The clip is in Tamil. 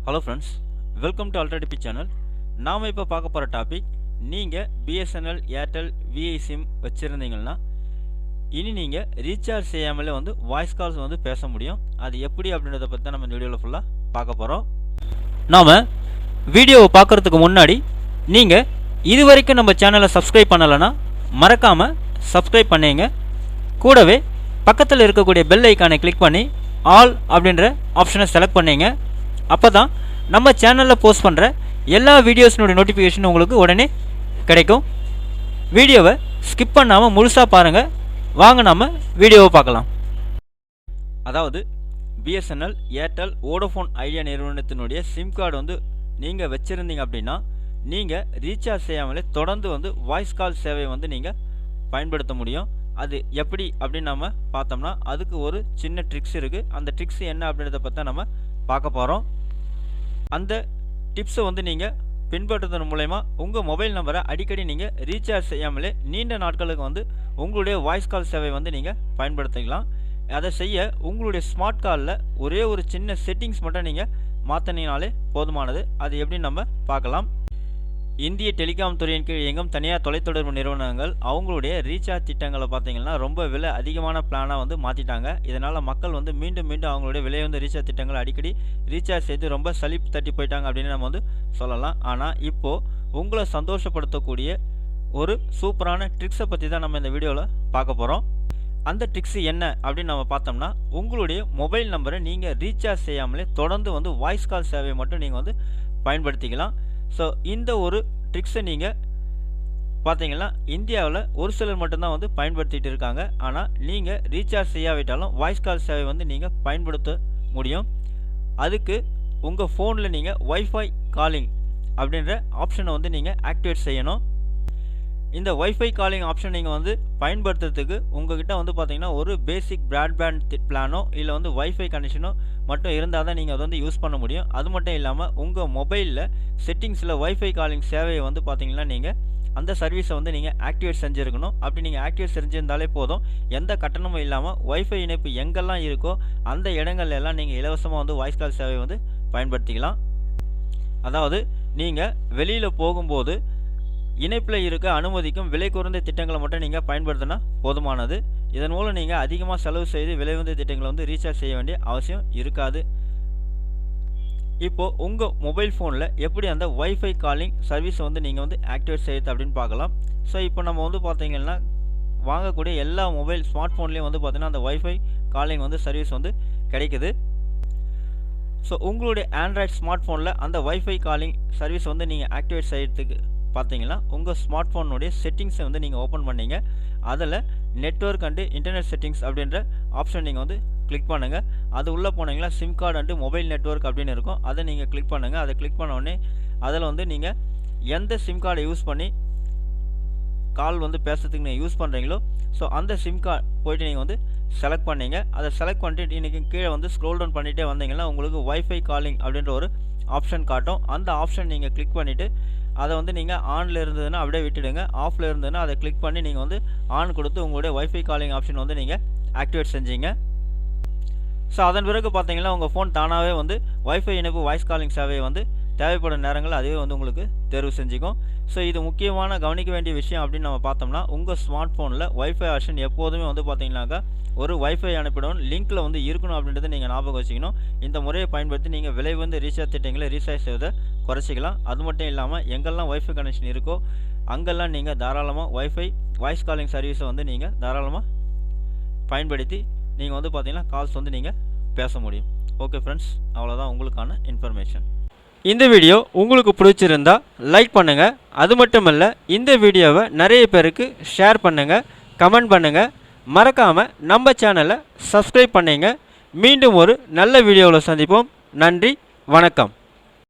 ஹலோ ஃப்ரெண்ட்ஸ், வெல்கம் டு அல்ட்ராடிபி சேனல். நாம் இப்போ பார்க்க போகிற டாபிக், நீங்கள் பிஎஸ்என்எல் ஏர்டெல் விஐ சிம் வச்சுருந்தீங்கன்னா இனி நீங்கள் ரீசார்ஜ் செய்யாமலே வாய்ஸ் கால்ஸ் பேச முடியும். அது எப்படி அப்படின்றத பற்றி தான் நம்ம இந்த வீடியோவில் ஃபுல்லாக பார்க்க போகிறோம். நாம் வீடியோவை பார்க்குறதுக்கு முன்னாடி நீங்கள் இது வரைக்கும் நம்ம சேனலை சப்ஸ்கிரைப் பண்ணலைன்னா மறக்காமல் சப்ஸ்கிரைப் பண்ணிங்க. கூடவே பக்கத்தில் இருக்கக்கூடிய பெல் ஐக்கானை கிளிக் பண்ணி ஆல் அப்படின்ற ஆப்ஷனை செலக்ட் பண்ணிங்க. அப்போ தான் நம்ம சேனலில் போஸ்ட் பண்ணுற எல்லா வீடியோஸினுடைய நோட்டிஃபிகேஷன் உங்களுக்கு உடனே கிடைக்கும். வீடியோவை ஸ்கிப் பண்ணாமல் முழுசாக பாருங்கள். வாங்க நம்ம வீடியோவை பார்க்கலாம். அதாவது பிஎஸ்என்எல் ஏர்டெல் வோடஃபோன் ஐடியா நிறுவனத்தினுடைய சிம் கார்டு நீங்கள் வச்சுருந்தீங்க அப்படின்னா நீங்கள் ரீசார்ஜ் செய்யாமலே தொடர்ந்து வாய்ஸ் கால் சேவையை நீங்கள் பயன்படுத்த முடியும். அது எப்படி அப்படின்னு நம்ம பார்த்தோம்னா அதுக்கு ஒரு சின்ன ட்ரிக்ஸ் இருக்குது. அந்த ட்ரிக்ஸ் என்ன அப்படின்றத பற்றி நம்ம பார்க்க போகிறோம். அந்த டிப்ஸை நீங்கள் பின்பற்றுவதன் மூலயமா உங்கள் மொபைல் நம்பரை அடிக்கடி நீங்கள் ரீசார்ஜ் செய்யாமலே நீண்ட நாட்களுக்கு உங்களுடைய வாய்ஸ் கால் சேவை நீங்கள் பயன்படுத்திக்கலாம். அதை செய்ய உங்களுடைய ஸ்மார்ட் காலில் ஒரே ஒரு சின்ன செட்டிங்ஸ் மட்டும் நீங்கள் மாற்றினீங்கனாலே போதுமானது. அது எப்படின்னு நம்ம பார்க்கலாம். இந்திய டெலிகாம் துறையின் கீழ் இயங்கும் தனியார் தொலைத்தொடர்பு நிறுவனங்கள் அவங்களுடைய ரீசார்ஜ் திட்டங்களை பார்த்தீங்கன்னா ரொம்ப விலை அதிகமான பிளானாக மாற்றிட்டாங்க. இதனால் மக்கள் மீண்டும் மீண்டும் அவங்களுடைய விலை ரீசார்ஜ் திட்டங்களை அடிக்கடி ரீசார்ஜ் செய்து ரொம்ப சலிப்பு தட்டி போயிட்டாங்க அப்படின்னு நம்ம சொல்லலாம். ஆனால் இப்போது உங்களை சந்தோஷப்படுத்தக்கூடிய ஒரு சூப்பரான ட்ரிக்ஸை பற்றி தான் நம்ம இந்த வீடியோவில் பார்க்க போகிறோம். அந்த ட்ரிக்ஸ் என்ன அப்படின்னு நம்ம பார்த்தோம்னா, உங்களுடைய மொபைல் நம்பரை நீங்கள் ரீசார்ஜ் செய்யாமலே தொடர்ந்து வாய்ஸ் கால் சேவையை மட்டும் நீங்கள் பயன்படுத்திக்கலாம். ஸோ இந்த ஒரு ட்ரிக்ஸை நீங்கள் பார்த்தீங்கன்னா இந்தியாவில் ஒரு சிலர் மட்டும்தான் பயன்படுத்திகிட்டு இருக்காங்க. ஆனால் நீங்கள் ரீசார்ஜ் செய்யாவிட்டாலும் வாய்ஸ் கால் சேவை நீங்கள் பயன்படுத்த முடியும். அதுக்கு உங்கள் ஃபோனில் நீங்கள் வைஃபை காலிங் அப்படின்ற ஆப்ஷனை நீங்கள் ஆக்டிவேட் செய்யணும். இந்த வைஃபை காலிங் ஆப்ஷன் நீங்கள் பயன்படுத்துறதுக்கு உங்கள்கிட்ட பார்த்தீங்கன்னா ஒரு பேசிக் ப்ராட்பேண்ட் பிளானோ இல்லை வைஃபை கனெக்ஷனோ மட்டும் இருந்தால் தான் நீங்கள் அதை யூஸ் பண்ண முடியும். அது மட்டும் இல்லாமல் உங்கள் மொபைலில் செட்டிங்ஸில் வைஃபை காலிங் சேவையை பார்த்தீங்கன்னா நீங்கள் அந்த சர்வீஸை நீங்கள் ஆக்டிவேட் செஞ்சுருக்கணும். அப்படி நீங்கள் ஆக்டிவேட் செஞ்சுருந்தாலே போதும். எந்த கட்டணமும் இல்லாமல் வைஃபை இணைப்பு எங்கெல்லாம் இருக்கோ அந்த இடங்கள்ல எல்லாம் நீங்கள் இலவசமாக வாய்ஸ் கால் சேவையை பயன்படுத்திக்கலாம். அதாவது நீங்கள் வெளியில் போகும்போது இணைப்பில் இருக்க அனுமதிக்கும் விலை குறைந்த திட்டங்களை மட்டும் நீங்கள் பயன்படுத்தினா போதுமானது. இதன் மூலம் நீங்கள் அதிகமாக செலவு செய்து விலை உயர்ந்த திட்டங்களை ரீசார்ஜ் செய்ய வேண்டிய அவசியம் இருக்காது. இப்போது உங்கள் மொபைல் ஃபோனில் எப்படி அந்த வைஃபை காலிங் சர்வீஸை நீங்கள் ஆக்டிவேட் செய்யுது அப்படின்னு பார்க்கலாம். ஸோ இப்போ நம்ம பார்த்தீங்கன்னா வாங்கக்கூடிய எல்லா மொபைல் ஸ்மார்ட் ஃபோன்லேயும் பார்த்தீங்கன்னா அந்த வைஃபை காலிங் சர்வீஸ் கிடைக்குது. ஸோ உங்களுடைய ஆண்ட்ராய்ட் ஸ்மார்ட் ஃபோனில் அந்த வைஃபை காலிங் சர்வீஸ் நீங்கள் ஆக்டிவேட் செய்யறதுக்கு பார்த்தீங்கன்னா உங்கள் ஸ்மார்ட் ஃபோனுடைய செட்டிங்ஸை நீங்கள் ஓப்பன் பண்ணிங்க. அதில் நெட்வொர்க் அண்டு இன்டர்நெட் செட்டிங்ஸ் அப்படின்ற ஆப்ஷன் நீங்கள் கிளிக் பண்ணுங்கள். அது உள்ளே போனீங்கன்னா sim card and mobile network அப்படின்னு இருக்கும். அதை நீங்கள் கிளிக் பண்ணுங்கள். அதை கிளிக் பண்ண உடனே அதில் நீங்கள் எந்த சிம் கார்டை யூஸ் பண்ணி கால் பேசுறதுக்கு நீங்கள் யூஸ் பண்ணுறீங்களோ ஸோ அந்த சிம் கார்டு போய்ட்டு நீங்கள் செலக்ட் பண்ணிங்க. அதை செலக்ட் பண்ணிட்டு இன்றைக்கி கீழே ஸ்க்ரோல் டவுன் பண்ணிகிட்டே வந்தீங்கன்னா உங்களுக்கு வைஃபை காலிங் அப்படின்ற ஒரு ஆப்ஷன் காட்டும். அந்த ஆப்ஷன் நீங்கள் கிளிக் பண்ணிவிட்டு அதை நீங்கள் ஆனில் இருந்ததுன்னா அப்படியே விட்டுடுங்க. ஆஃபில் இருந்ததுன்னா அதை கிளிக் பண்ணி நீங்கள் ஆன் கொடுத்து உங்களுடைய வைஃபை காலிங் ஆப்ஷன் நீங்கள் ஆக்டிவேட் செஞ்சீங்க. ஸோ அதன் பிறகு பார்த்தீங்கன்னா உங்கள் ஃபோன் தானாகவே வைஃபை இணைப்பு வாய்ஸ் காலிங் சேவையை தேவைப்படும் நேரங்கள் அதுவே உங்களுக்கு தேர்வு செஞ்சுக்கும். ஸோ இது முக்கியமான கவனிக்க வேண்டிய விஷயம் அப்படின்னு நம்ம பார்த்தோம்னா, உங்கள் ஸ்மார்ட் ஃபோனில் வைஃபை ஆப்ஷன் எப்போதுமே பார்த்தீங்கன்னாக்கா ஒரு வைஃபை அனுப்பிடும் லிங்க்கில் இருக்கணும் அப்படின்றத நீங்கள் ஞாபகம் வச்சுக்கணும். இந்த முறையை பயன்படுத்தி நீங்கள் விலை ரீசார்ஜ் திட்டங்களை ரீசார்ஜ் செய்வதை குறைச்சிக்கலாம். அது மட்டும் இல்லாமல் எங்கெல்லாம் வைஃபை கனெக்ஷன் இருக்கோ அங்கெல்லாம் நீங்கள் தாராளமாக வைஃபை வாய்ஸ் காலிங் சர்வீஸை நீங்கள் தாராளமாக பயன்படுத்தி நீங்கள் பார்த்தீங்கன்னா கால்ஸ் நீங்கள் பேச முடியும். ஓகே ஃப்ரெண்ட்ஸ், அவ்வளோதான் உங்களுக்கான இன்ஃபர்மேஷன். இந்த வீடியோ உங்களுக்கு பிடிச்சிருந்தா லைக் பண்ணுங்கள். அது மட்டும் இல்லை, இந்த வீடியோவை நிறைய பேருக்கு ஷேர் பண்ணுங்கள், கமெண்ட் பண்ணுங்கள். மறக்காமல் நம்ம சேனலை சப்ஸ்கிரைப் பண்ணிங்க. மீண்டும் ஒரு நல்ல வீடியோவில் சந்திப்போம். நன்றி, வணக்கம்.